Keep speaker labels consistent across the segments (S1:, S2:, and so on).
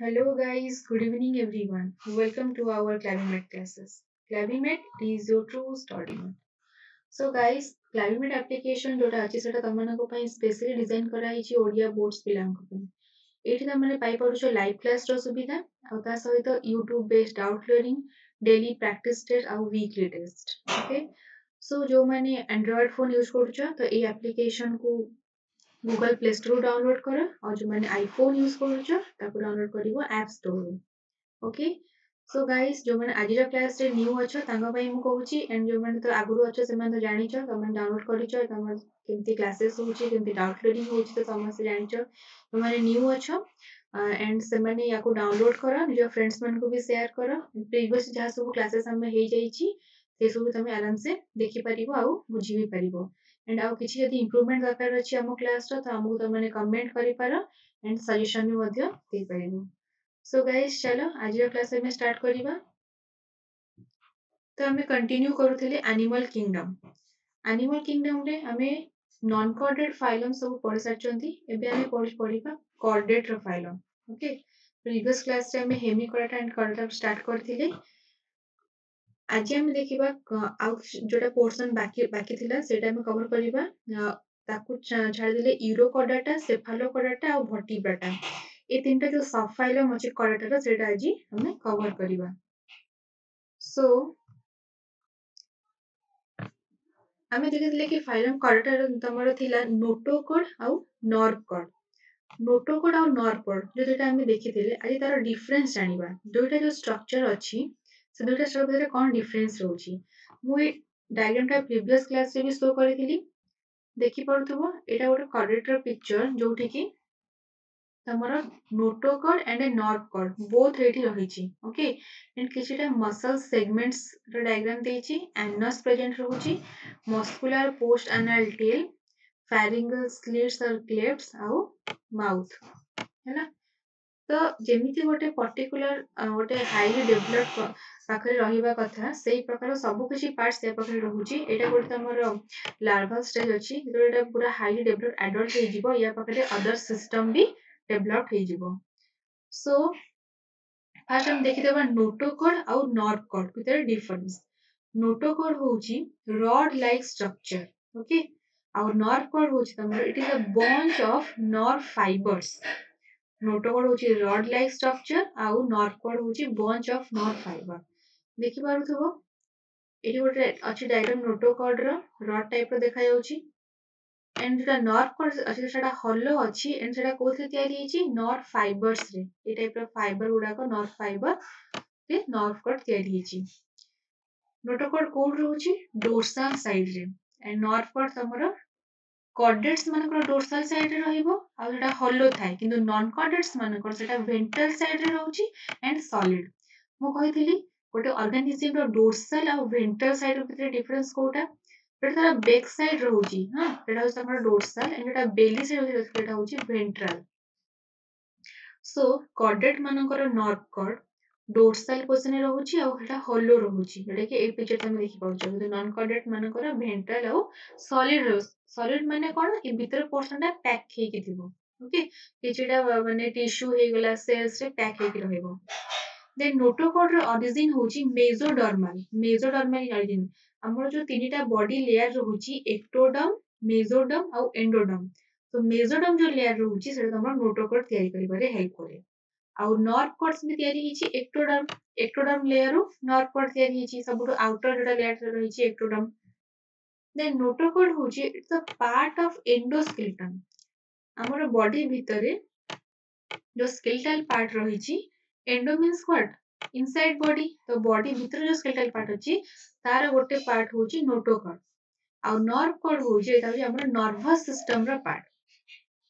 S1: Hello guys, good evening everyone. Welcome to our Clavimet classes. Clavimet is your true study. So guys, Clavimet application जोटा अछि सेटा तमनको पई specially design करा हिची Odia boards पिलांको पई. एठी तमने पाई पडुछो लाइव क्लास रो सुविधा आ ता सहित YouTube based doubt clearing, daily practice test आ वीकली टेस्ट. ओके. सो जो माने एंड्रॉइड फोन यूज करूछो तो ए एप्लिकेशन को गूगल प्ले स्टोर डाउनलोड कर और जो मैंने आईफोन यूज करूछ ताको डाउनलोड करिवो ऐप स्टोर रू. ओके. सो गाइस जो मैंने आज क्लास रे न्यू अछ तांगा पई मु कहूची एंड जो मैंने तो आगुरु अछ से मैंने तो जानिछ तमे डाउनलोड करिछ तमे केमती क्लासेस होची केमती डाउट क्लियरिंग होची तो समस्त जानिछ तो मैंने न्यू अछ एंड से मैंने याको डाउनलोड कर निज फ्रेंड्स मन को भी शेयर कर प्रीवियस जहाँ सब क्लासेस हम हे जाईची से सब तमे आराम से देखि परिबो आ बुझी भी परिबो एंड आउ किछि यदि इम्प्रूवमेंट दरकार अछि हम क्लास रो तो हमहु तमे कमेंट करि पार एंड सजेशन भी मध्य दे परिबो. सो गाइस चलो आज क्लास में स्टार्ट करिबा. तो हमें कंटिन्यू करूथिले एनिमल किंगडम. एनिमल किंगडम रे हमें नॉन कोडेड फाइलम सब पढ़ि सारचंती. एबे हमें पढ़िबा कोडेड रो फाइलम. ओके. प्रीवियस क्लास रे हमें हेमिकोडाटा एंड कोडाटा स्टार्ट करथिले. आज हम देखिबा जोटा पोर्शन बाकी बाकी थिला सेटा हम कवर करिबा ताकू छाड़ देले यूरोकोडाटा सेफालोकोडाटा और वर्टिब्राटा ए तीनटा जो सब फाइलम अछि कोडाटा सेटा आज हम कवर करिबा. सो आमे देखिथिले कि फाइलम कोडाटा तमरो थिला नोटोकोड आ नॉर्म कोड. नोटोकोड और नॉर्म कोड जो दुटा हम देखिथिले आज तार डिफरेंस जानिबा. दुटा जो स्ट्रक्चर अछि से दुटा स्ट्रक्चर भितर कोन डिफरेंस रहउची. मु ए डायग्राम टा प्रीवियस क्लास रे भी शो करिथिली. देखि पड़ुथबो एटा गोटे कोडाटार पिक्चर जोठी कि तमरो नोटोकोड एंड ए नॉर्म कोड बोथ रेडी रहिची. ओके. एंड किछिटा मसल सेगमेंट्स रो डायग्राम देइची. एनस प्रेजेंट रहउची. Muscular post anal tail, pharyngeal slits और clefts आउ माउथ हैला. तो जेमिति गोटे पर्टिकुलर गोटे हाईली डेवलप्ड पाखरे रहिबा कथा सेही प्रकार सब किछि पार्ट्स या पाखरे रहउची. एटा गोटे तमरो लार्वल स्टेज अछि जो एटा पूरा हाईली डेवलप्ड एडल्ट हे जिवो या पाखरे अदर सिस्टम भी डेवलप्ड हे जिवो. सो फास्ट हम देखि देबा नोटोकोड और नॉर्म कोड भितर डिफरेंस. नोटोकोड होउची रॉड लाइक स्ट्रक्चर. ओके. और नॉर्म कोड होउची तमरो it is a bunch of nerve fibres. Notochord होउची रॉड लाइक स्ट्रक्चर और नॉर्म कोड होउची बंच ऑफ नर्व फाइबर. देखि पारुथबो एटी गोटे अछि डायग्राम नोटोकोड रो रॉड टाइप रो देखा जाउची एंड जोटा नर्व कोड अछि सेटा हॉलो अछि एंड सेटा कोथि तयारी हिची नर्व फाइबर्स रे. ए टाइप रो फाइबर गुडा को नर्व फाइबर रे नर्व कोड तयारी हिची. नोटोकोड कोड रहउची डोर्सल साइड रे एंड नर्व कोड तमरो कॉर्डेट्स मानकर डोर्सल साइड रे रहिबो आ जेटा हॉलो थाए किंतु नॉन कॉर्डेट्स मानकर सेटा वेंट्रल साइड रे रहउची एंड सॉलिड. मु कहिथिली गोटे ऑर्गेनिज्म रो डोर्सल आ वेंट्रल साइड भितर डिफरेंस कोटा एटा तार बैक साइड रहउची. हां एटा होस हमर dorsal and Etah Bailey side एटा होउची वेंट्रल. सो कॉर्डेट मानकर नर्व कोड डोर्सल पोर्शन रे रहउची आ एटा हॉलो रहउची जेटा कि ए पिक्चर तमे देखि पाउछ. किंतु नॉन कॉर्डेट मानकर वेंट्रल आ सॉलिड रह. सॉलिड माने कोन ए भीतर पोर्शन टा पैक हे कि थिबो. ओके. किछिटा माने टिश्यू हे गेला सेल्स रे पैक हे कि रहइबो. देन नोटोकोड रो ओरिजिन होउची मेसोडर्मल. मेसोडर्मल ओरिजिन हमर जो तीनटा बॉडी लेयर रहउची एक्टोडर्म, मेसोडर्म आ एंडोडर्म. तो मेसोडर्म जो लेयर रहउची सेटा हमर नोटोकोड तयारी करिबारे हेल्प करे. आ नर्व कोड्स भी तयारी हिची एक्टोडर्म. एक्टोडर्म लेयर रो नर्व कोड तयारी हिची सबुटो आउटर जोटा लेयर रहिची एक्टोडर्म. देन नोटोकोड होउची it's a part of endoskeleton. हमर बॉडी भितरे जो स्केलेटल पार्ट रहिची endo means what inside body. तो बॉडी भितर जो स्केलेटल पार्ट अछि तार गोटे पार्ट होउची नोटोकोड. आ नर्व कोड होउची एटा होउची हमर नर्वस सिस्टम रो पार्ट.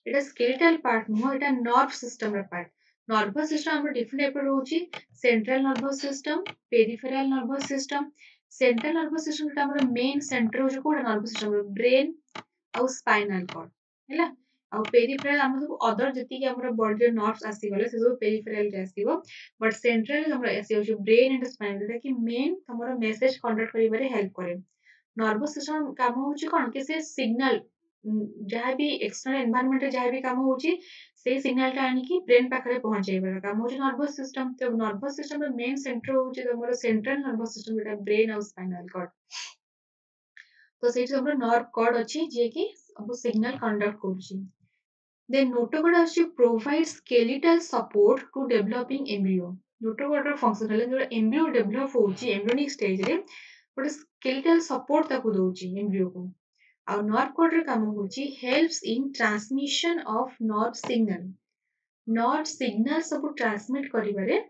S1: एटा स्केलेटल पार्ट नो एटा नर्व सिस्टम रो पार्ट. नर्वस सिस्टम हमर डिफरेंट टाइप रो होउची central nervous system, peripheral nervous system. Central nervous system टा हमर मेन सेंटर होउची कोड नर्वस सिस्टम रो brain आ spinal cord हैला. आ peripheral हमर सब other जति कि हमर बॉडी रे नर्व्स आसी गले से सब पेरिफेरल रे आसीबो. बट सेंट्रल हमर आसी होउची ब्रेन एंड स्पाइनल जेटा कि मेन हमर मेसेज कंडक्ट करिबारे हेल्प करे. नर्वस सिस्टम काम होउची कोन कि से सिग्नल जहाँ भी एक्सटर्नल एनवायरनमेंट रे जहाँ भी काम होउची से सिग्नलटा आनिकी ब्रेन पाखरे पहुँचेइबार काम होउछि नर्वस सिस्टम। तो नर्वस सिस्टम रो मेन सेंटर होउछि तमरो सेंट्रल नर्वस सिस्टम जोटा ब्रेन और स्पाइनल कॉर्ड। तो सेठी हमर नर्व कॉर्ड अछि जे कि सब सिग्नल कंडक्ट करूछि। देन नोटोकॉर्ड आछि provide skeletal support to developing embryo. Notochord रो फंक्शन हला जो एम्ब्रियो डेवलप होउछि एम्ब्रियोनिक स्टेज रे गोटे स्केलेटल सपोर्ट ताकू दउछि एम्ब्रियो को। आ नर्व कॉर्ड रे काम होउछि helps in transmission of nerve signal. Nerve signal सब ट्रांसमिट करिबारे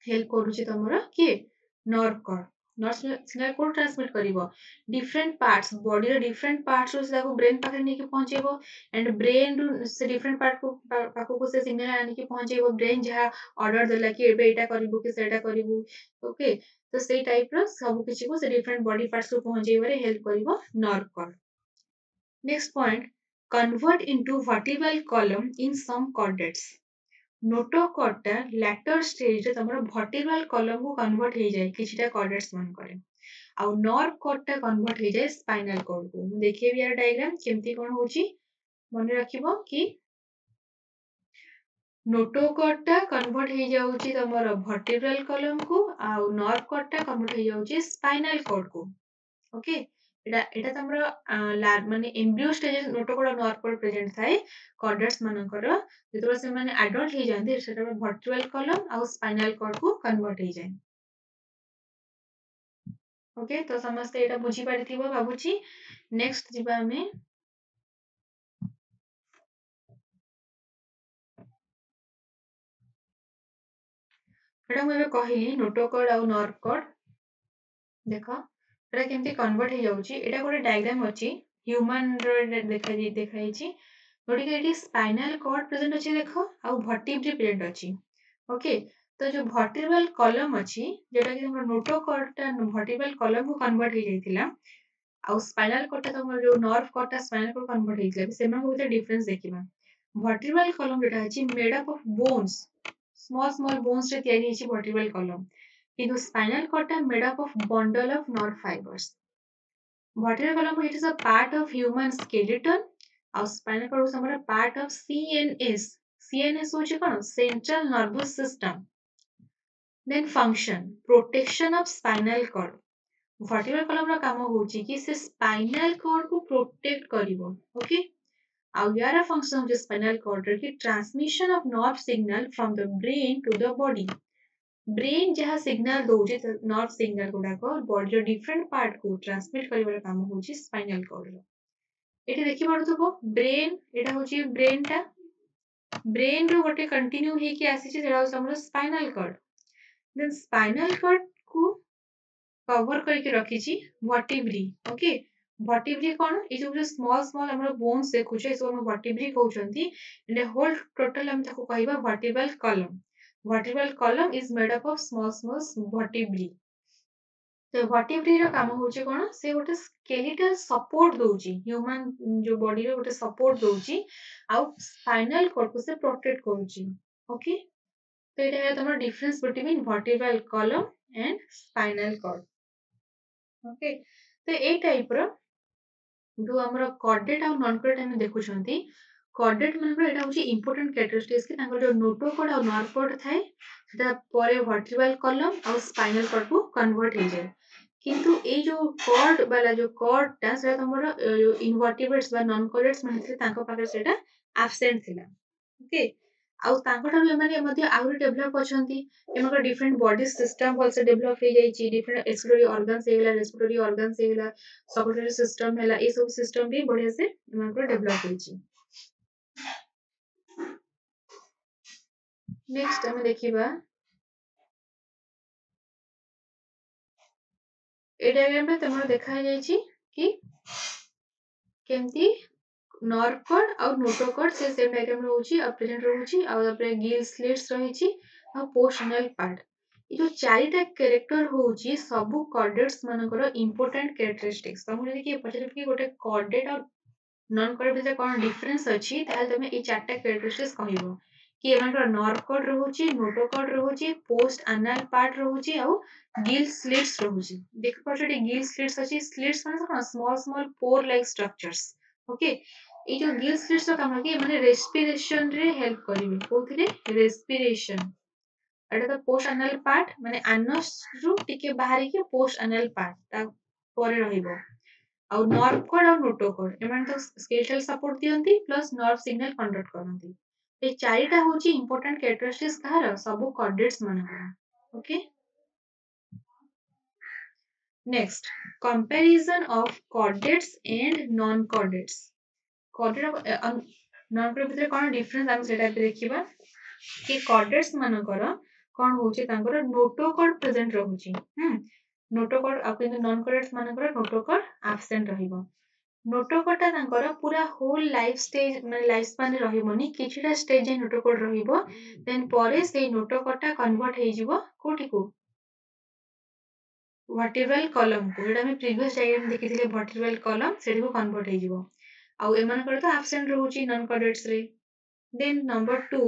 S1: हेल्प करूछि तमरो किए नर्व कॉर्ड। नर्व सिग्नल को ट्रांसमिट करिवो डिफरेंट पार्ट्स बॉडी रे डिफरेंट पार्ट्स रो से ब्रेन पाखे नेकी पहुंचेबो एंड ब्रेन रो से डिफरेंट पार्ट को पाखो को से सिग्नल आनी की पहुंचेबो ब्रेन जहा ऑर्डर देला कि एबे एटा करिवो कि सेटा करिवो। ओके तो सेई टाइप रो सब किछि को से डिफरेंट बॉडी पार्ट्स को पहुंचेबारे हेल्प करिवो nerve cord. Next point convert into vertebral column in some chordates. नोटोकॉर्डा लैटर स्टेज रे तमरो वर्टिब्रल कॉलम को कन्वर्ट हो जाए किछटा कॉर्डेट्स मन करे आ नर्व कॉर्डटा कन्वर्ट हो जाए स्पाइनल कॉर्ड को। मु देखिए यार डायग्राम केमती कोन होची मन रखिबो कि नोटोकॉर्डटा कन्वर्ट हो जाउची तमरो वर्टिब्रल कॉलम को आ नर्व कॉर्डटा कन्वर्ट हो जाउची स्पाइनल कॉर्ड को। ओके एटा एटा तमरो माने embryo stage notochord nerve cord present थाए कॉर्डेट्स मानकर जेतरो से माने एडल्ट हो जांती सेटा वर्टिब्रल कॉलम आ स्पाइनल कॉर्ड को कन्वर्ट हो जाए। ओके तो समस्त एटा बुझी पारिथिबो बाबूजी। नेक्स्ट जिबा हमें एटा मु एबे कहिली नोटोकॉर्ड आ नर्व कॉर्ड देखो एटा केमती कन्वर्ट हो जाउची। एटा गोटे डायग्राम अछि ह्यूमन रो देखाइछि जोटी के एटी स्पाइनल कॉर्ड प्रेजेंट अछि देखो आ वर्टिब्री प्रेजेंट अछि। ओके तो जो वर्टिब्रल कॉलम अछि जेटा कि हमर नोटोकॉर्डटा वर्टिब्रल कॉलम को कन्वर्ट हो जाइतिला आ स्पाइनल कॉर्डटा तमर जो नर्व कॉर्डटा स्पाइनल कॉर्ड कन्वर्ट होइतिला सेमा को डिफरेंस देखिबा। वर्टिब्रल कॉलम जेटा अछि made up of bones small small bones रे तयारी अछि वर्टिब्रल कॉलम किंतु स्पाइनल कॉर्डटा made up of bundle of nerve fibres. Vertebral column it is a part of human skeleton और spinal cord is a part of CNS. CNS होची कोन central nervous system. Then function protection of spinal cord. Vertebral column रा काम होची कि से spinal cord को protect करिवो। ओके और यार function of the spinal cord की transmission of nerve signal from the brain to the body. Brain जहाँ सिग्नल दउची नर्व सिग्नल गुडा को बॉडी रो डिफरेंट पार्ट को ट्रांसमिट करिवार काम होची स्पाइनल कॉर्ड रो। एठी देखि पारुथबो ब्रेन एटा होची ब्रेन टा ब्रेन रो गोटे कंटिन्यू हे कि आसी छि सेटा हमर spinal cord. Then spinal cord को कवर करके रखी छि वर्टिब्री। ओके वर्टिब्री कोन ए जो स्मॉल स्मॉल हमर बोन्स देखुछे सो हम वर्टिब्री कहउचंती एंड होल टोटल हम ताको कहबा vertebral column. Vertebral column is made up of small small vertebrae. तो वर्टिब्री रो काम होचे कोन से गोटे स्केलेटल सपोर्ट दउची ह्यूमन जो बॉडी रो गोटे सपोर्ट दउची आ स्पाइनल कॉर्ड को से प्रोटेक्ट करूची। ओके तो एटा है तमर difference between vertebral column and spinal cord. Okay तो ए टाइप रो जो हमर कॉर्डेट और नॉन कॉर्डेट हम देखुछंती कॉर्डेट मानकर एटा होची इंपोर्टेंट कैरेक्टरिस्टिक्स कि तांकर जो नोटोकॉर्ड और नर्व कॉर्ड थाए सेटा परे वर्टिब्रल कॉलम और स्पाइनल कॉर्ड को कन्वर्ट हो जाए किंतु ए जो कॉर्ड वाला जो कॉर्डटा सेटा तमर इनवर्टिब्रेट्स बा नॉन कॉर्डेट्स माने तांको पाखे सेटा एब्सेंट थिला। ओके आउ तांकोटा भी माने मध्ये आउरी डेवलप अछंती एमकर different body system also develop हो जाई छि डिफरेंट एक्सक्रीटरी ऑर्गन्स हेला रेस्पिरेटरी ऑर्गन्स हेला सर्कुलेटरी सिस्टम हेला ए सब सिस्टम भी बढ़िया से एमकर डेवलप होई छि। नेक्स्ट हम देखिबा ए डायग्राम पे तमरो देखा जाई छि कि केमती नर्व कॉर्ड और नोटोकॉर्ड से सेम डायग्राम रहउची और प्रेजेंट रहउची और अपने गिल स्लिट्स रहिची और पोस्टनल पार्ट ये जो चारिटा कैरेक्टर होउची सब कॉर्डेट्स मानकर इंपोर्टेंट कैरेक्टरिस्टिक्स तमु जदि कि पछरे कि गोटे कॉर्डेट और नॉन कॉर्डेट भितर कोन डिफरेंस अछि ताल तमे ए चारटा कैरेक्टरिस्टिक्स कहिबो कि एमकर नर्व कॉर्ड रहउची नोटोकॉर्ड रहउची पोस्ट एनल पार्ट रहउची और गिल स्लिट्स रहउची देख पाछे गिल स्लिट्स अछि स्लिट्स माने small small pore like structures. Okay ये जो गिल स्लिट्स काम कि माने रेस्पिरेशन रे हेल्प करिवे कोथिरे रेस्पिरेशन एटा तो पोस्ट एनल पार्ट माने एनस रु टिके बाहरी के पोस्ट एनल पार्ट ता परे रहिबो और नर्व कोड और नोटोकोड एमान तो स्केलेटल सपोर्ट दियंती प्लस नर्व सिग्नल कंडक्ट करंती ए चारिटा होची इंपोर्टेंट कैरेक्टरिस्टिक्स कहार सब कॉर्डेट्स मानकर okay next comparison of chordates and non chordates chordate non chordate भितर कोन डिफरेंस हम सेटा देखिबा कि कॉर्डेट्स मानकर कोन होची तांकर नोटोकोड प्रेजेंट रहूची नोटोकोड आ किंतु नॉन कॉर्डेट्स मानकर नोटोकोड एब्सेंट रहिबो नोटोकोडा तांकर पूरा होल लाइफ स्टेज माने लाइफ स्पान रहिबोनी किछिटा स्टेज जे नोटोकोड रहिबो देन परे से नोटोकोडा कन्वर्ट हे जिवो कोठी को वर्टिब्रल कॉलम को जेटा हम प्रीवियस डायग्राम देखिथिले वर्टिब्रल कॉलम सेठी को कन्वर्ट हे जिवो आउ एमानकर तो एब्सेंट रहूची नॉन कॉर्डेट्स रे then number 2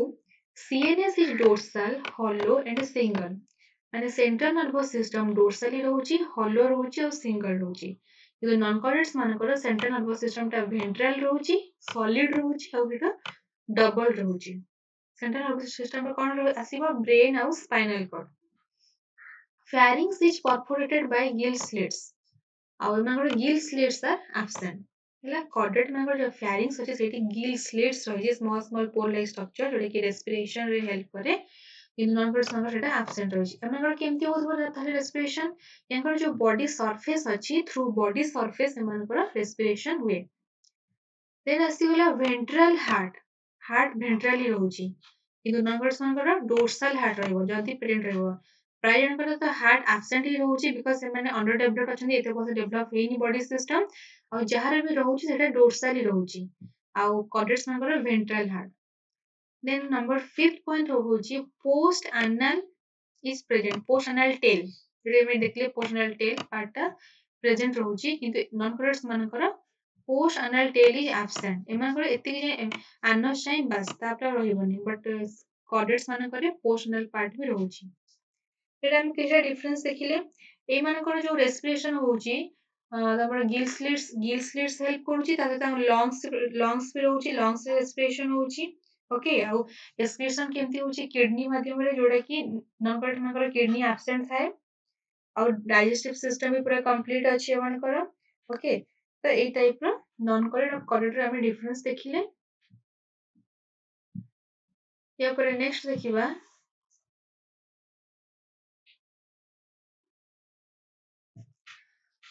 S1: CNS is dorsal hollow and single माने सेंट्रल नर्वस सिस्टम डोर्सली रहूची hollow रहूची और सिंगल रहूची किंतु नॉन कॉर्डेट्स मानकर सेंट्रल नर्वस सिस्टम टा वेंट्रल रहूची सॉलिड रहूची और एटा डबल रहूची सेंट्रल नर्वस सिस्टम रे कोन आसीबो ब्रेन और spinal cord pharynx is perforated by gill slits और एमानकर गिल स्लिट्स आर एब्सेंट ହେଲା कॉर्डेट मानकर जो pharynx अछि सेठी गिल स्लिट्स रहि small small pore like structure जोडे कि रेस्पिरेशन रे हेल्प करे इन नॉन कॉर्डेट्स मानकर सेटा एब्सेंट रहि एमानकर केमति होतबो ताले रेस्पिरेशन एंकर जो बॉडी सरफेस अछि थ्रू बॉडी सरफेस एमानकर रेस्पिरेशन हुए देन आसीगला वेंट्रल हार्ट वेंट्रली रहउची किंतु नॉन कॉर्डेट्स मानकर डोर्सल हार्ट रहइबो जदी प्रेजेंट रहइबो प्राय जनकर तो हार्ट एब्सेंट ही रहउची बिकॉज़ से माने अंडर डेवलप्ड अछन एते बस डेवलप हेनी बॉडी सिस्टम और जहार भी रहउची सेटा डोर्सल ही रहउची आउ कॉर्डेट्स मानकर ventral heart then number 5th point होउची post anal is present post anal tail जेडे में देखले पोस्ट एनल टेल पार्टटा प्रेजेंट रहउची किंतु नॉन कॉर्डेट्स मानकर post anal tail is absent एमानकर एति जे एनस चाहि बस तापर रहिबनी बट कॉर्डेट्स मानकर पोस्ट एनल पार्ट भी रहउची एटा हम केटा डिफरेंस देखिले ए मानकर जो रेस्पिरेशन होउची तमर गिल स्लिट्स हेल्प करूची ताते तम लंग्स भी रहउची लंग्स रे रेस्पिरेशन होउची ओके आ रेस्पिरेशन केमती होउची किडनी माध्यम रे जोडा कि नॉन कॉर्डेट मानकर किडनी एब्सेंट थाए और डाइजेस्टिव सिस्टम भी पूरा कंप्लीट अछि मानकर ओके तो ए टाइप रो नॉन कॉर्डेट और कॉर्डेट रे हम डिफरेंस देखिले या पर नेक्स्ट देखिबा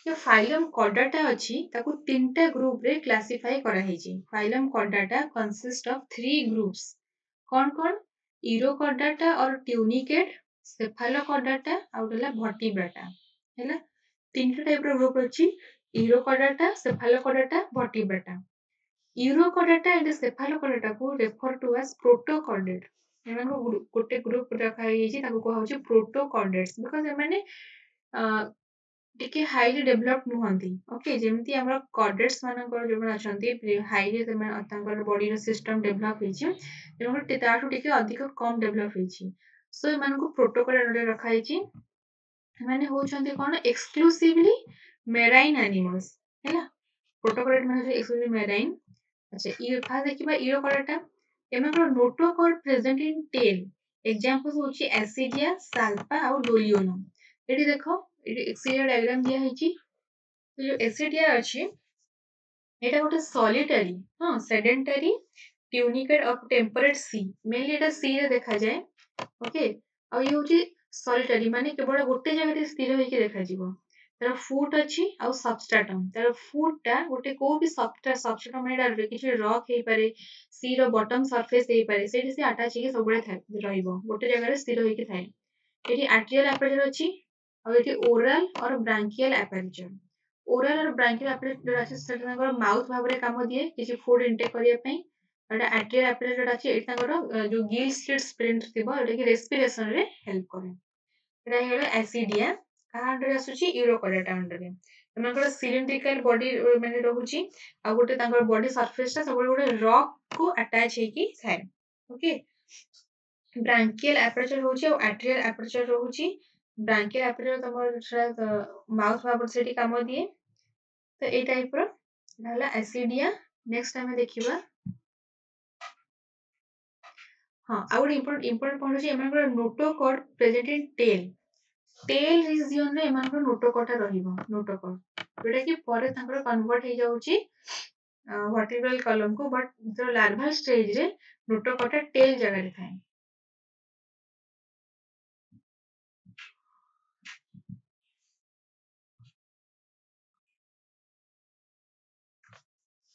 S1: जो फाइलम कॉर्डाटा अछि ताकू तीनटा ग्रुप रे क्लासिफाई करा हेची phylum Chordata consist of 3 groups कौन इरोकॉर्डाटा और ट्यूनिकेट सेफालोकॉर्डाटा और होला वर्टिब्राटा हैला तीनटा टाइप रो ग्रुप अछि इरोकॉर्डाटा सेफालोकॉर्डाटा वर्टिब्राटा इरोकॉर्डाटा एंड सेफालोकॉर्डाटा को रेफर टू एज प्रोटोकॉर्डेट एमानको गोटे ग्रुप रखा हेची ताकू को होची प्रोटोकॉर्डेट्स बिकॉज़ एमाने टिके हाईली डेवलप्ड नुहंती ओके जेमती हमर कॉर्डेट्स मानकर जो अछंती हाईली तांकर बॉडी रो सिस्टम डेवलप हेची जेमकर ताठू टिके अधिक कम डेवलप हेची सो एमानको प्रोटोकॉर्डेट रखा हेची माने होचंती कोन एक्सक्लूसिवली मेराइन एनिमल्स हैला प्रोटोकॉर्डेट माने जो एक्सक्लूसिवली मेराइन अच्छा ये फास्ट देखिबा इरोकॉर्डेटा एमानको notochord present in tail examples होची एसिडिया साल्पा और डोलियोनम एटी देखो एक्सिडिया डायग्राम दिया हेची तो जो एक्सिडिया अछि एटा गोटे सॉलिटरी हां सेडेंटरी ट्यूनिकेट और टेम्परेट सी मेनली एटा सी रे देखा जाए ओके और ये होची सॉलिटरी माने केवल गोटे जगह रे स्थिर होई के देखा जीवो तार फुट अछि और सबस्ट्रेटम तार फुट टा गोटे को भी सबस्ट्रेटम एटा किछि रॉक हे पारे सी रो बॉटम सरफेस हे पारे सेठी से अटैच हे सबले रहइबो गोटे जगह रे स्थिर होई के थाए एठी आर्टेरियल एपर्चर अछि और एठी ओरल और ब्रांकियल एपर्चर ओरल और ब्रांकियल एपर्चर अछि सेटा माउथ भाबरे काम दिए किछि फूड इनटेक करिया पई एटा आर्टेरियल एपर्चर अछि एटा जो गिल स्लिट्स प्रिंट थिबो एटा कि रेस्पिरेशन रे हेल्प करे एटा हेलो एसिडिया कहा अंडर आसुची यूरोकॉर्डेटा अंडर एमानकर सिलिंड्रिकल बॉडी माने रहउची आ गोटे तांकर बॉडी सरफेस ता सब गोटे रॉक को अटैच हे कि थाए ओके ब्रांकियल एपर्चर होची और आर्टेरियल एपर्चर रहउची ब्रांकियल एपर्चर तमर माउथ भाबर सेठी काम दिए तो ए टाइप रो हला एसिडिया नेक्स्ट आम देखा हाँ आउ गोटे इम्पोर्टेंट पॉइंट होची एमानकर notochord present in tail region रे एमानकर नोटोकॉर्ड रहिबो नोटोकॉर्ड जोटा कि परे तांकर कन्वर्ट हो जाउची वर्टिब्रल कॉलम को बट जो लार्वल स्टेज रे नोटोकॉर्ड टेल जगह रे थाए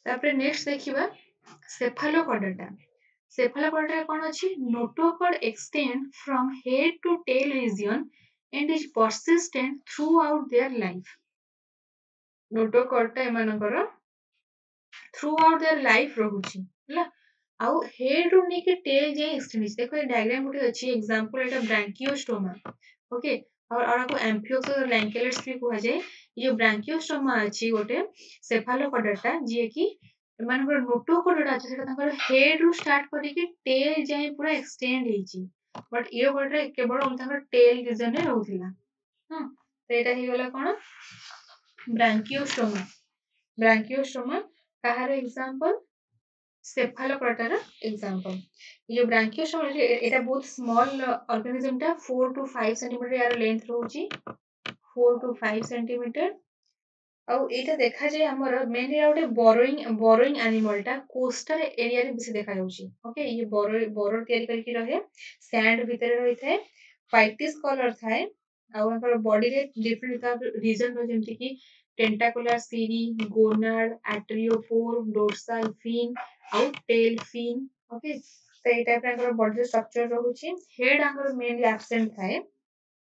S1: तापर नेक्स्ट देखिबा सेफालोकॉर्डाटा सेफालोकॉर्डा कोन अछि notochord extend from head to tail region and is persistent throughout their life नोटोकॉर्डा एमानकर throughout their life रहुछि हला आउ हेड रू नेके टेल जे एक्सटेंड देखो डायग्राम गुटे अछि एग्जांपल एटा ब्रांकियोस्टोमा ओके और आपको एम्फियोक्स और लैंकेलेट्स भी कहा जाए ये जो ब्रांकियोस्टोमा अछि गोटे सेफालोकॉर्डाटा जे कि एमानकर नोटोकॉर्डा अछि सेटा तांकर हेड रू स्टार्ट करी कि टेल जाए पूरा एक्सटेंड हेछि बट इयो गोटे केवल तांकर टेल रीजन रे रहउथिला हां तो एटा ही गला कोन ब्रांकियोस्टोमा कहार एग्जांपल सेफालोकॉर्डार एग्जांपल ये जो ब्रांकियोस्टोमा एटा बहुत स्मॉल ऑर्गेनिज्म टा 4 to 5 सेंटीमीटर यार लेंथ रहउची 4 to 5 सेंटीमीटर आउ एटा देखा जाय हमर मेनली गोटे बोरोइंग एनिमल टा कोस्टल एरिया रे बेसी देखा जाउची ओके ये बोरो तयारी करके रहे सैंड भीतर रही थाए व्हाइटिश कलर थाए आउ एकर बॉडी रे डिफरेंट रीजन रो जेमति कि टेंटाकुलर सीरी गोनाड एट्रियोपोर डोर्सल फिन आउ टेल फिन ओके तो ए टाइप रे बॉडी स्ट्रक्चर रहउची हेड आंगर मेनली एब्सेंट थाए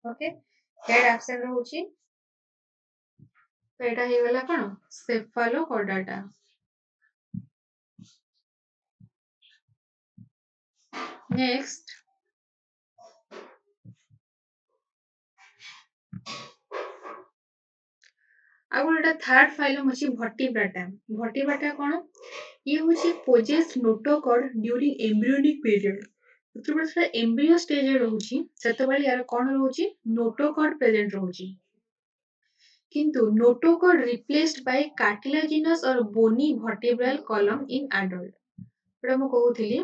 S1: ओके हेड एब्सेंट रहउची तो एटा ही गला कोन सेफालोकॉर्डाटा नेक्स्ट आ गोटे थर्ड फाइलम अछि भर्टिब्राटा कोन ये होछि possess notochord during embryonic period जेतबेले से एम्ब्रियो स्टेज रे रहउछि सेतबेले यार कोन रहउछि नोटोकॉर्ड प्रेजेंट रहउछि किंतु नोटोकॉर्ड रिप्लेस्ड बाय कार्टिलाजिनस और बोनी वर्टिब्रल कॉलम इन एडल्ट एटा मु कहउथिली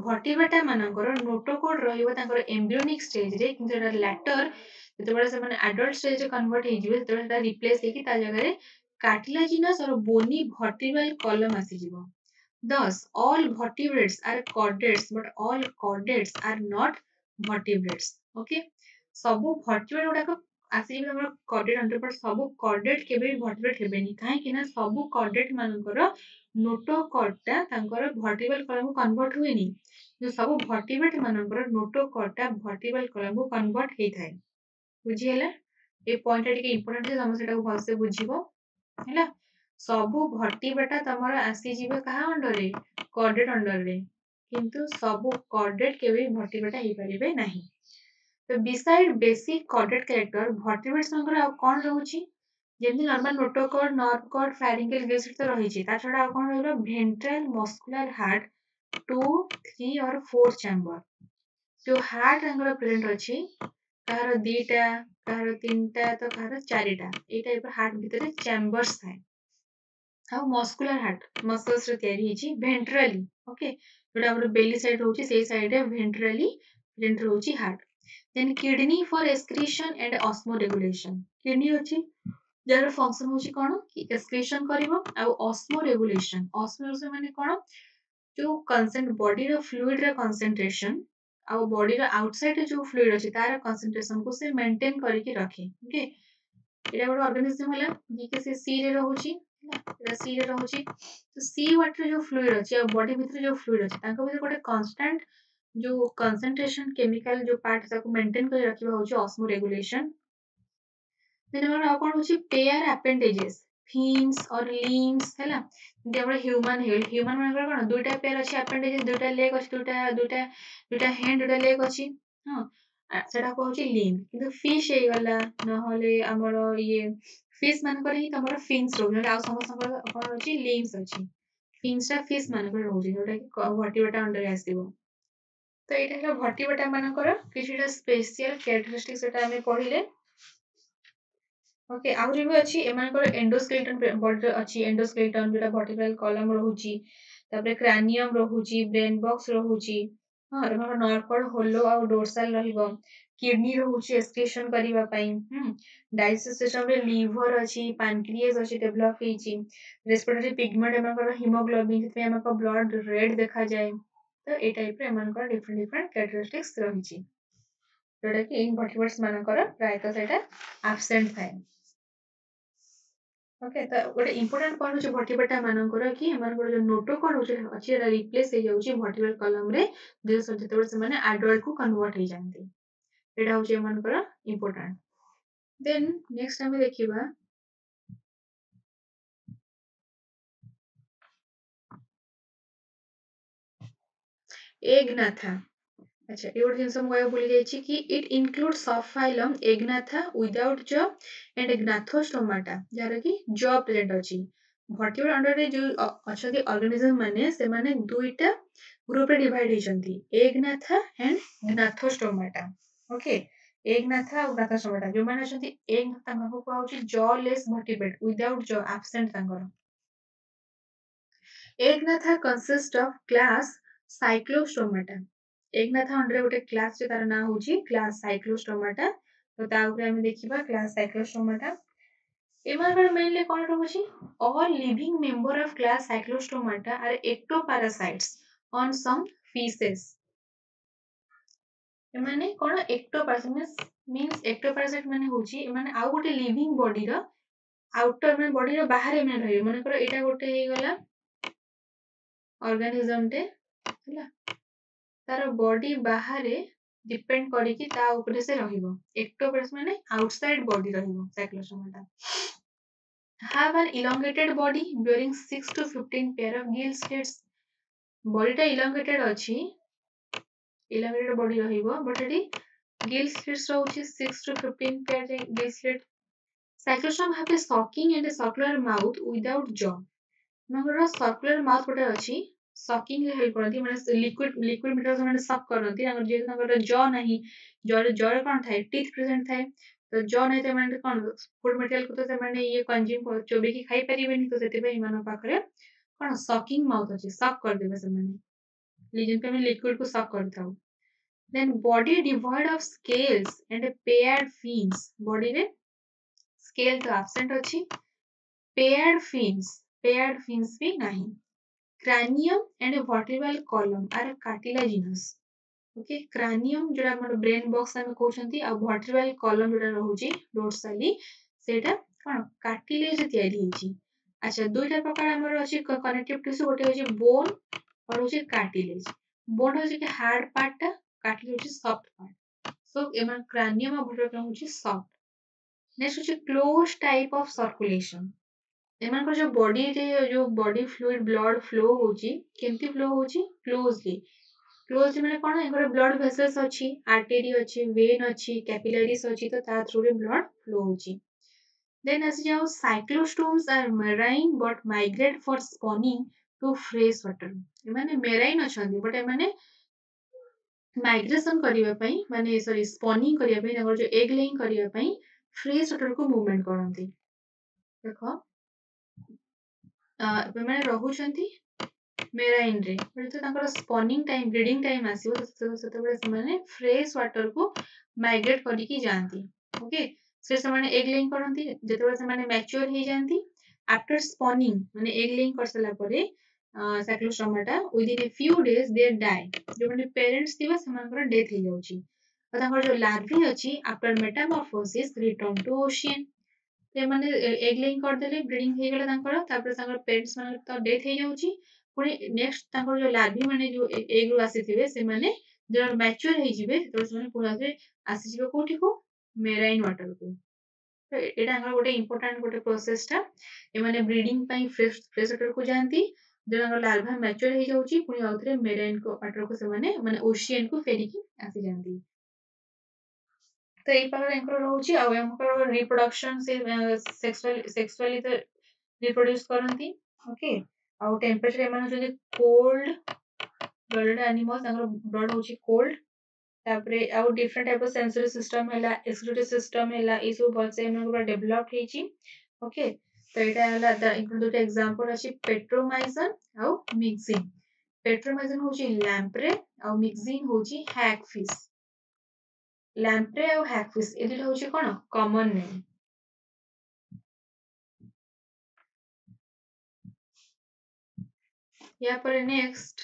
S1: वर्टिब्राटा मानकर नोटोकॉर्ड रहिबो तांकर एम्ब्रियोनिक स्टेज रे किंतु एटा लैटर जेतबेले से माने एडल्ट स्टेज रे कन्वर्ट हे जिवे सेतबेले एटा रिप्लेस हेकी ता जगह रे कार्टिलाजिनस और बोनी वर्टिब्रल कॉलम आसी जिवो thus all vertebrates are chordates but all chordates are not vertebrates okay ସବୁ vertebrate गुडाक आसी हमर chordate अंडर पर सब chordate केबे vertebrate हेबेनी काहे कि ना सब chordate मानकर नोटोकॉर्ड टा तांकर vertebral column को कन्वर्ट हुएनी जो सब vertebrate मानकर नोटोकॉर्ड टा vertebral column को कन्वर्ट हेइ थाए बुझी ହେଲା ए पॉइंट टा टिके इंपोर्टेंट जे हम सेटा को भलसे बुझिबो ହେଲା ସବୁ vertebrate तमर आसी जिवे कहा अंडर रे chordate अंडर रे किंतु सब chordate केबे vertebrate हेइ परिबे नाही तो beside basic chordate character vertebrate संकर आ कोन रहउची जेमि normal notochord nerve cord pharyngeal gills तो रहिची ता छडा आ कोन रहलो वेंट्रल मस्कुलर हार्ट 2 3 और 4 चैम्बर जो हार्ट अंगर प्रेजेंट अछि कहार दीटा कहार तीनटा तो कहार चारिटा ए टाइप हार्ट भीतर चैम्बर्स थाए हाउ मस्कुलर हार्ट मसल्स रे तयारी हिची वेंट्रली ओके जोटा हमर बेली साइड रहउची सेही साइड रे वेंट्रली प्रेजेंट रहउची heart then kidney for excretion and osmoregulation kidney अछि जार फंक्शन होची कोन कि एक्सक्रीशन करिवो आ ऑस्मोरेगुलेशन माने कोन जो कंसेंट बॉडी रो फ्लूइड रो कंसंट्रेशन आ बॉडी रो आउटसाइड जो फ्लूइड अछि तार कंसंट्रेशन को से मेंटेन करिके रखे ओके एटा गोटे ऑर्गेनिज्म होला जे कि से सी रे रहउची एटा सी रे रहउची तो सी वाटर जो फ्लूइड अछि आ बॉडी भीतर जो फ्लूइड अछि तांको भीतर गोटे कांस्टेंट जो कंसंट्रेशन केमिकल जो पार्ट ताको मेंटेन कर रखिबा होची ऑस्मोरेगुलेशन देन हमर आ कोन होची पेयर अपेंडेजेस फिन्स और लिम्स हैला जे हमर ह्यूमन मानकर कोन दुइटा पेयर अछि अपेंडेजेस दुइटा लेग अछि दुइटा हैंड दुइटा लेग अछि हां सेटा को होची लिम्ब किंतु फिश हे गला न होले हमर ये फिश मानकर ही तमर फिन्स रो आ समस्त कोन होची लिम्स अछि फिन्स टा फिश मानकर होची जोटा कि वर्टिब्रेटा अंडर आसीबो तो एटा हला वर्टिब्रेटा मानकर किछिटा स्पेशल कैरेक्टरिस्टिक्स एटा हमें पढिले ओके आउरी भी अछि एमानकर एंडोस्केलेटन बॉडी अछि एंडोस्केलेटन जोटा वर्टिब्रल कॉलम रहुची तापर क्रानियम रहुची ब्रेन बॉक्स रहुची हां एमानकर नर्व कॉर्ड होलो आ डोर्साल रहिबो किडनी रहुची एक्सक्रीशन करिवा पई डाइजेस्टिव सिस्टम रे लिवर अछि पैनक्रियास अछि डेवलप हेची रेस्पिरेटरी पिगमेंट एमानकर हीमोग्लोबिन पे एमानकर ब्लड रेड देखा जाए तो ए टाइप रे एमानकर डिफरेंट डिफरेंट कैरेक्टरिस्टिक्स रहिची जोटा कि इनवर्टिब्रेट्स मानकर प्रायतः सेटा एब्सेंट थाए ओके तो गोटे इंपोर्टेंट पॉइंट होची वर्टिब्रेटा मानकर कि एमानकर जो नोटोकॉर्ड होची अछि एटा रिप्लेस हे जाउची वर्टिब्रल कॉलम रे जेतेबेले से माने एडल्ट को कन्वर्ट हे जानती एटा होची एमानकर इंपोर्टेंट देन नेक्स्ट हम देखिबा एग्नाथा अच्छा ये गोटे जिनस मुझे भूली जाइए कि it include subphylum agnatha without jaw and gnathostomata जार कि जॉ प्रेजेंट अछि वर्टिब्रल अंडर रे जो अछंती ऑर्गेनिज्म माने से माने दुईटा ग्रुप रे डिवाइड हेचंती agnatha and gnathostomata okay agnatha और ग्नाथोस्टोमाटा जो माने अछंती एग तांको को होची jaw less vertebrate without jaw absent तांकर agnatha consist of class cyclostomata agnatha under गोटे क्लास जे तार नाम होची क्लास साइक्लोस्टोमाटा तो ता ऊपर हम देखिबा क्लास साइक्लोस्टोमाटा एमानकर मेनली कोन रहउची all living member of class cyclostomata are ectoparasites on some fishes एमाने कोन एक्टोपैरासाइट मींस एक्टोपैरासाइट माने होची एमाने आउ गोटे लिविंग बॉडी रो आउटर में बॉडी रो बाहर में रहिबो माने कर एटा गोटे हे गला ऑर्गेनिज्म टे हला तार बॉडी बाहर डिपेंड करी कि ता ऊपर से रहिबो एक्टोपैरासाइट माने आउटसाइड बॉडी रहिबो Cyclostomata have an elongated body bearing 6 to 15 pair of gill slits body टा elongated अछि elongated body रहिबो but eighty gill slits रहउची 6 to 15 pair रे gill slit cyclostome have a sucking and a circular mouth without jaw मगर circular mouth गोटे अछि sucking रे help करती माने लिक्विड मीटर से माने सक करती अगर जे ताकर जॉ नाही जॉ रे कोन थाए टीथ प्रेजेंट थाए तो जॉ नाही ते माने कोन फूड मटेरियल को तो से माने ये कंज्यूम कर चोबे की खाई परिबेनी तो सेते पे इमान पाखरे कोन सकिंग माउथ अछि सक कर देबे से माने लीजन पे हम लिक्विड को सक करथाउ then body devoid of scales and paired fins body रे स्केल तो एब्सेंट अछि पेयर्ड fins भी नहीं cranium and a vertebral column are cartilaginous okay cranium जोड़ा हमर ब्रेन बॉक्स हम कहउछंती आ vertebral column जोड़ा रहउची डोर्साली सेटा कोन कार्टिलेज तयारी हेची अच्छा दुईटा प्रकार हमर अछि कनेक्टिव टिश्यू गोटे होची बोन और होची कार्टिलेज बोन होची कि हार्ड पार्ट टा कार्टिलेज होची सॉफ्ट पार्ट सो एमन cranium और vertebral होची सॉफ्ट नेक्स्ट होची क्लोज टाइप ऑफ सर्कुलेशन एमानकर जो बॉडी फ्लूइड ब्लड फ्लो होची केमती फ्लो होची क्लोजली माने कोन एकर ब्लड वेसल्स अछि आर्टरी अछि वेन अछि कैपिलरीज अछि तो ता थ्रू रे ब्लड फ्लो होची देन as जाओ cyclostomes are marine but migrate for spawning to fresh water माने मेराइन अछंती बट माने माइग्रेशन करिवा पई माने सॉरी स्पॉनिंग करिवा पई ताकर जो एग लेइंग करिवा पई फ्रेश वाटर को मूवमेंट करंती देखो ମାନେ ରହୁଛନ୍ତି ମେରାଇନରେ ଯେତେବେଳେ ତାଙ୍କର ସ୍ପନିଂ ଟାଇମ୍ ବ୍ରିଡିଂ ଟାଇମ୍ ଆସିବ ସେତେବେଳେ ସେମାନେ ଫ୍ରେଶ ୱାଟରକୁ ମାଇଗ୍ରେଟ୍ କରିକି ଯାଆନ୍ତି ଓକେ ସେମାନେ ଏଗ ଲେଇଂ କରନ୍ତି ଯେତେବେଳେ ସେମାନେ ମ୍ୟାଚୁଅର ହେଇଯାଆନ୍ତି ଆଫ୍ଟର ସ୍ପନିଂ ମାନେ ଏଗ ଲେଇଂ କରିସାରିଲା ପରେ cyclostomata within a few days they die ଯୋଉମାନେ ପେରେଣ୍ଟସ୍ ଥିବେ ସେମାନଙ୍କର ଡେଥ୍ ହେଇଯାଉଛି ଆଉ ତାଙ୍କର ଯୋଉ ଲାର୍ଭି ଅଛି after metamorphosis return to ocean ସେମାନେ ଏଗ ଲେଇଂ କରିଦେଲେ ବ୍ରିଡିଂ ହେଇଗଲା ତାଙ୍କର ପେରେଣ୍ଟସ୍ ମାନଙ୍କର ତ ଡେଥ୍ ହେଇଯାଉଛି ପୁଣି ନେକ୍ସଟ ତାଙ୍କର ଯୋଉ ଲାର୍ଭି ମାନେ ଯୋଉ ଏଗ ରୁ ଆସିଥିବେ ସେମାନେ ଯେତେବେଳେ ମ୍ୟାଚୁଅର ହେଇଯିବେ ସେତେବେଳେ ସେମାନେ ପୁଣି ଆଉଥରେ ଆସିଯିବେ କୋଉଠିକୁ ମେରାଇନ୍ ୱାଟରକୁ ତ ଏଇଟା ଆମର ଗୋଟେ ଇମ୍ପୋର୍ଟାଣ୍ଟ ଗୋଟେ ପ୍ରୋସେସ ଟା ଏମାନେ ବ୍ରିଡିଂ ପାଇଁ ଫ୍ରେଶ ୱାଟରକୁ ଯାଆନ୍ତି ଯେତେବେଳେ ତାଙ୍କର ଲାର୍ଭା ମ୍ୟାଚୁଅର ହେଇଯାଉଛି ପୁଣି ଆଉଥରେ ମେରାଇନ୍ ୱାଟରକୁ ସେମାନେ ମାନେ ଓସିଆନକୁ ଫେରିକି ଆସିଯାଆନ୍ତି तो एई प्रकार एंकर रहउची आ एंकर रिप्रोडक्शन से सेक्सुअली तो रिप्रोड्यूस करंती ओके आ टेम्परेचर एमान जदी कोल्ड ब्लडेड एनिमल्स तांकर ब्लड होची कोल्ड तापरे आउ different type of sensory system हैला एक्सक्यूटिव सिस्टम हैला ई सब भलसे एमन पूरा डेवलप हेची ओके तो एटा हैला द दुटा एग्जांपल अछि पेट्रोमाइजन आउ मिक्सिन पेट्रोमाइजन होची लैंप्रे आउ मिक्सिन होची हैगफिश लैंप्रे आउ हैगफिश ए दुटा होची कोन कॉमन नेम या पर नेक्स्ट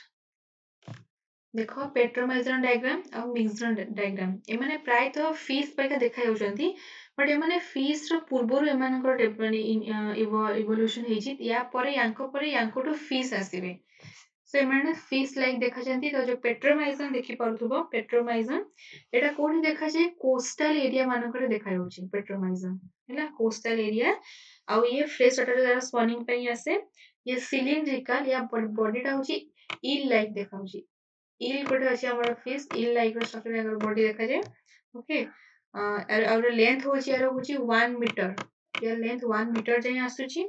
S1: देखो पेट्रोमाइजन डायग्राम और मिक्सन डायग्राम एमाने प्राय तो फिश परिका देखा जाउछंती बट एमाने फिश रो पूर्वरु एमानकर माने इवोल्यूशन हेछि या परे यांको टू फिश आसीबे सो एमाने फिश लाइक देखा जांती तो जो पेट्रोमाइजन देखि परुथबो पेट्रोमाइजन एटा कोठी देखा जाय कोस्टल एरिया मानकर देखा जाउछि पेट्रोमाइजन हैला कोस्टल एरिया आ ये फ्रेश वाटर द्वारा स्पॉनिंग पे आसे ये सिलिंड्रिकल या बॉडीटा होछि ईल लाइक देखा होछि ईल गोटे अछि हमर फिश ईल लाइक रो स्ट्रक्चर अगर बॉडी देखा जाय ओके और लेंथ होछि यार होछि 1 मीटर या लेंथ 1 मीटर जाय आसुछि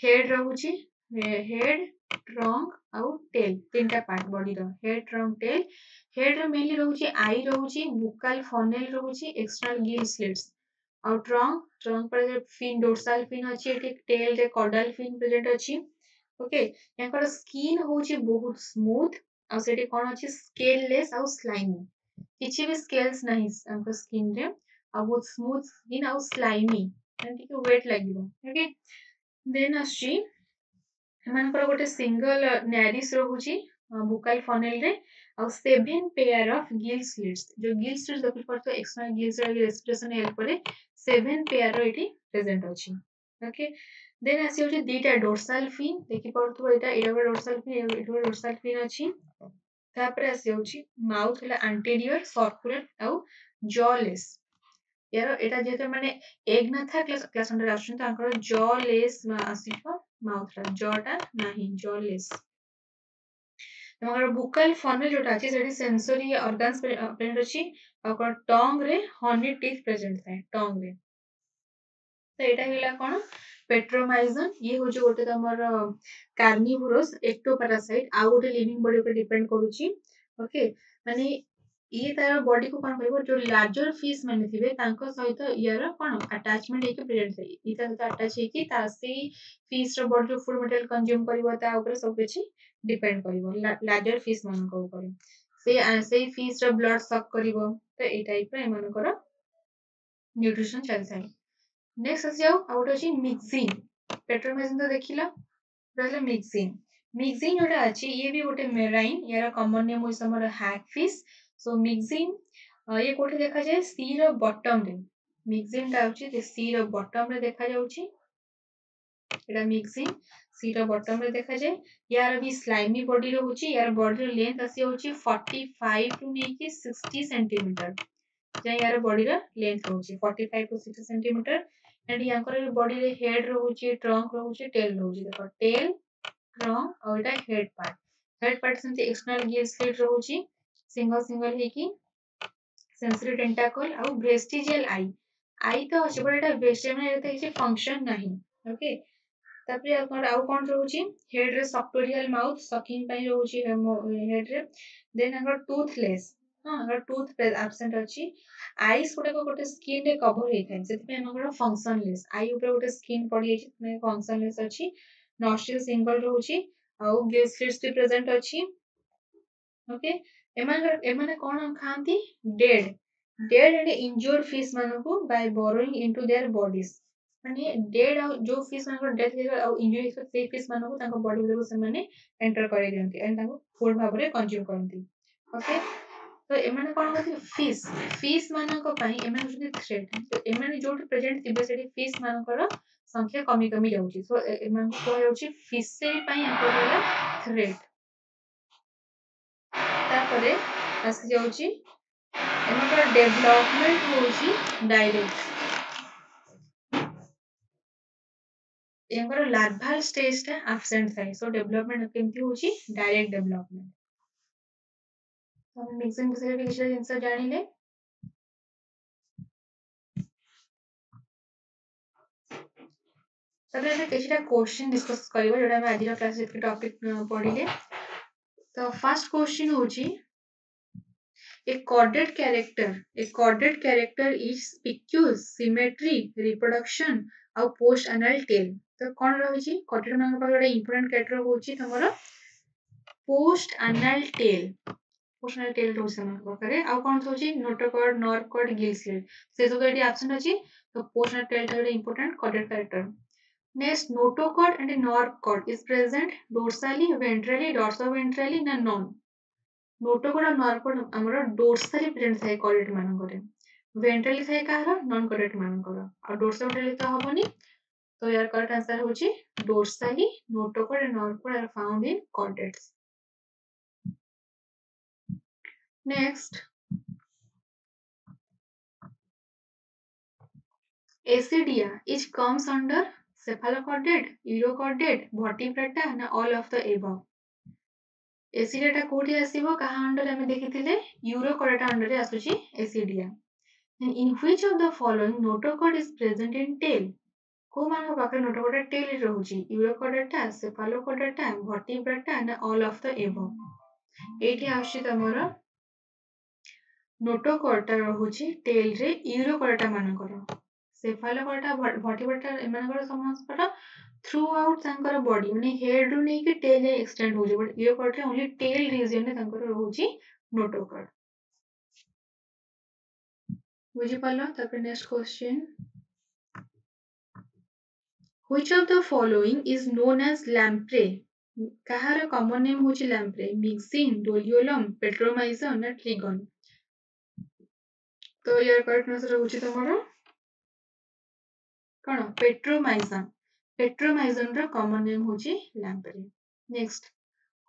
S1: हेड रहउछि हेड ट्रंक आउ टेल तीनटा पार्ट बॉडी रो हेड ट्रंक टेल हेड रो मेनली रहउछि आई रहउछि बुकल फनेल रहउछि एक्सटर्नल गिल स्लिट्स और ट्रंक पर फिन डोर्सल फिन अछि एटी टेल रे कॉडल फिन प्रेजेंट अछि ओके याकर स्किन होछि बहुत स्मूथ आ सेठी कोन अछि स्केललेस आ स्लाइमी किछि भी स्केल्स नाही अंक स्किन रे आ बहुत स्मूथ स्किन आ स्लाइमी एंटी के वेट लागिबो ओके देन अछि एमानकर गोटे सिंगल नैरिस रहउछि बुकल फनेल रे और 7 पेयर ऑफ गिल स्लिट्स जो गिल स्लिट्स देखि परतो एक्सटर्नल गिल्स रे रेस्पिरेशन हेल्प करे 7 पेयर रो एटी प्रेजेंट अछि ओके देन आसी होछि दीटा डोर्सल फिन देखि परतो एटा डोर्सल फिन एटा डोर्सल फिन अछि तापरे आसी होछि माउथ हला एंटीरियर सर्कुलर आउ जॉलेस यार एटा जेते माने एग ना था क्लास अंडर आछन तांकर जॉलेस आसीफो माउथ रा जॉटा नाही जॉलेस तमगर बुकल फनेल जोटा अछि सेठी सेंसरी ऑर्गन्स प्रेजेंट अछि और टंग रे हनी टीथ प्रेजेंट थाए टंग रे तो एटा हिला कोन पेट्रोमाइजन ये होजे गोटे तमर कार्निवोरस एक्टोपैरासाइट आ गोटे लिविंग बॉडी पर डिपेंड करूची ओके माने ये तार बॉडी को कोन करबो जो लार्जर फिश माने थिबे तांको सहित यार कोन अटैचमेंट हेके प्रेजेंट थाए इता सहित अटैच हेकी ता से फिश रो बॉडी जो फूड मटेरियल कंज्यूम करबो ता ऊपर सब किछि डिपेंड करबो लार्जर फिश मन को ऊपर से फिश रो ब्लड सक करबो तो ए टाइप रो एमनकर न्यूट्रिशन चल थाए नेक्स्ट आसी जाओ आ गोटे अछि मिक्सिन पेट्रोमाइसिन तो देखिला रहला मिक्सिन मिक्सिन जोटा अछि ये भी गोटे मेराइन यार कॉमन नेम होइस हमर हैगफिश सो मिक्सिन ये कोठे देखा जाय सी रो बॉटम रे मिक्सिन ता अछि जे सी रो बॉटम रे देखा जाउछि एटा मिक्सिन सी रो बॉटम रे देखा जाय यार भी स्लाइमी बॉडी रो होछि यार बॉडी रो लेंथ आसी होछि 45 टू नेकी 60 सेंटीमीटर जे यार बॉडी रो लेंथ होछि 45 टू 60 सेंटीमीटर एंड यांकर बॉडी रे हेड रहउछि ट्रंक रहउछि टेल रहउछि देखो टेल ट्रंक और एटा हेड पार्ट सेंति एक्सटर्नल गियर स्लिट रहउछि सिंगल सिंगल हेकी सेंसरी टेंटाकल और वेस्टिजियल आई तो अछि बट एटा वेस्टिजियल माने एते किछि फंक्शन नाही ओके तापरे आउ कोन रहउछि हेड रे सक्टोरियल माउथ सकिंग पई रहउछि हेड रे देन अगर टूथलेस हां अगर टूथ एब्सेंट अछि आईस गोटे स्किन रे कवर हे थाए सेति पे हमर फंक्शनलेस आई ऊपर गोटे स्किन पड़ी अछि माने फंक्शनलेस अछि नॉस्ट्रिल सिंगल रहउछि आउ गिल स्लिट्स भी प्रेजेंट अछि ओके एमाने कोन खांती डेड एंड इंज्योर्ड फिश मानको by burrowing into their bodies माने डेड जो फिश मानको डेथ हे और इंजुरी से फिश मानको तांको बॉडी में से माने एंटर करे दियंती एंड तांको फूड भाबरे कंज्यूम करंती ओके तो एमाने कोन होती फिश मानको पई एमाने जदी थ्रेट तो एमाने जो प्रेजेंट थिबे सेठी फिश मानकर संख्या कमी कमी जाउची सो एमान को जाउची फिशरी पई हमको थ्रेट तापरे आसी जाउची एमकर डेवलपमेंट होउची डायरेक्ट एमकर लार्वाल स्टेज ता एब्सेंट थाए सो डेवलपमेंट केमती होउची डायरेक्ट डेवलपमेंट हम मिक्सिंग विषय भी किछ जिंस जानिले तबे हम किछटा क्वेश्चन डिस्कस करबो जेटा हम आज क्लास के टॉपिक पढिले तो फर्स्ट क्वेश्चन होउची A corded character is specuous, symmetry, reproduction ଆଉ post anal tail। ତ କଣ ରହିଛି corded ମାନଙ୍କ ପାଖରେ ଗୋଟେ important character ହଉଛି ତମର post anal tail। post anal tail ରହୁଛି ସେମାନଙ୍କ ପାଖରେ ଆଉ କଣ ହଉଛି notochord, nerve cord, gill slit ସେ ସବୁ ଏଠି absent ଅଛି ତ post anal tail ଟା ଗୋଟେ important corded character। Next, notochord and nerve cord is present dorsally, ventrally, dorsoventrally ନା none। notochord ଆଉ nerve cord ଆମର dorsally present ଥାଏ chordate ମାନଙ୍କରେ, ventrally ଥାଏ କାହାର non chordate ମାନଙ୍କର ଆଉ dorsoventrally ତ ହବନି ତ यार correct answer ହଉଛି dorsally notochord and nerve cord are found in chordates। Next, Acidia it comes under cephalochordate, urochordate, vertebrata ନା all of the above। एसिडिया टा कोठी आसीबो कहा अंडर हमें देखिथिले यूरोकॉर्डाटा अंडर रे आसुची एसिडिया। In which of the following notochord is present in tail? को मान पाखरे notochord टेल रे रहउची यूरोकॉर्डाटा, cephalochordata, vertebrata ना all of the above। एठी आउची तमरो notochord टा रहउची टेल रे यूरोकॉर्डाटा मानकर, cephalochordata, vertebrata एमानकर समस्त थ्रू आउट तांकर बॉडी माने हेड रु नै कि टेल जाय एक्सटेंड हो जे बट ईयरकॉर्ड रे ओनली टेल रीजन रे तांकर रहउची नोटोकॉर्ड। बुझी पालो तापर next question, which of the following is known as lamprey. कहार कॉमन नेम होची लैम्प्रे, मिक्सिन, डोलियोलम, पेट्रोमाइजन ना ट्रिगन। तो यार करेक्ट आंसर रहउची तमरो कोन पेट्रोमाइजन। पेट्रोमाइजन रो कॉमन नेम होची lamprey. Next,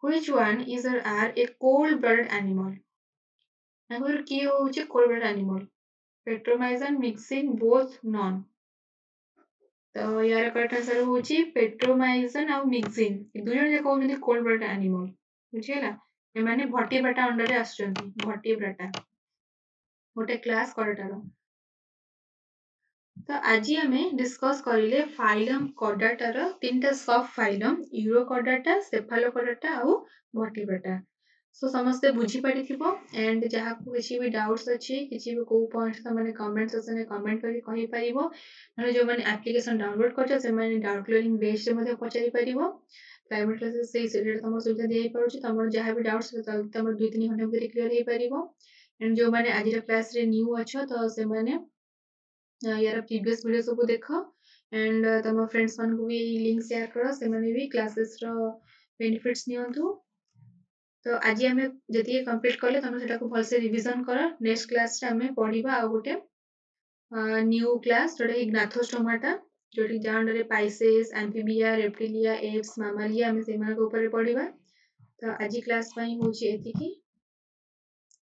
S1: which one is or are a cold blooded animal। अगर की होची cold blooded animal, Petromyzon, mixing, both, non. तो यार करेक्ट आंसर होची पेट्रोमाइजन और मिक्सिन ए दुई जन जाक होउछन्ती कोल्ड ब्लडेड एनिमल। बुझियला ए माने वर्टिब्रेटा अंडर रे आछन्ती, वर्टिब्रेटा गोटे क्लास करटारो। तो आज हमें डिस्कस करिले फाइलम कॉर्डाटा रो तीनटा सब फाइलम यूरोकॉर्डाटा, सेफालोकॉर्डाटा और वर्टिब्रेटा। सो समस्ते बुझी पारि थिबो एंड जहा को किछि भी डाउट्स अछि किछि भी को पॉइंट त माने कमेंट सेक्शन में कमेंट करी कहि परिबो न जो माने एप्लीकेशन डाउनलोड करछ से माने डाउट क्लियरिंग बेस रे मध्ये पचारि परिबो। प्राइवेट क्लासेस से सेट तमर सुविधा देई पारुछि, तमर जहा भी डाउट्स तमर 2-3 घंटा भितर क्लियर हे परिबो। एंड जो माने आज रे क्लास रे न्यू अछो तो से माने यार प्रीवियस वीडियो सब देख एंड तम फ्रेंड्स मान को भी लिंक शेयर करो से माने भी क्लासेस रो बेनिफिट्स नियंतु। तो आज हमें जति कंप्लीट करले तम सेटा को भलसे रिवीजन करो। नेक्स्ट क्लास रे हमें पढिबा आ गोटे न्यू क्लास जोटा ग्नाथोस्टोमाटा जोटी जांड रे पाइसेस, एम्फीबिया, रेप्टिलिया, एप्स, मामालिया हमें सेमान को ऊपर पढिबा। तो आज क्लास पई होची एतिकी।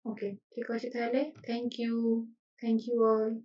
S1: ओके ठीक अछि ताले थैंक यू ऑल।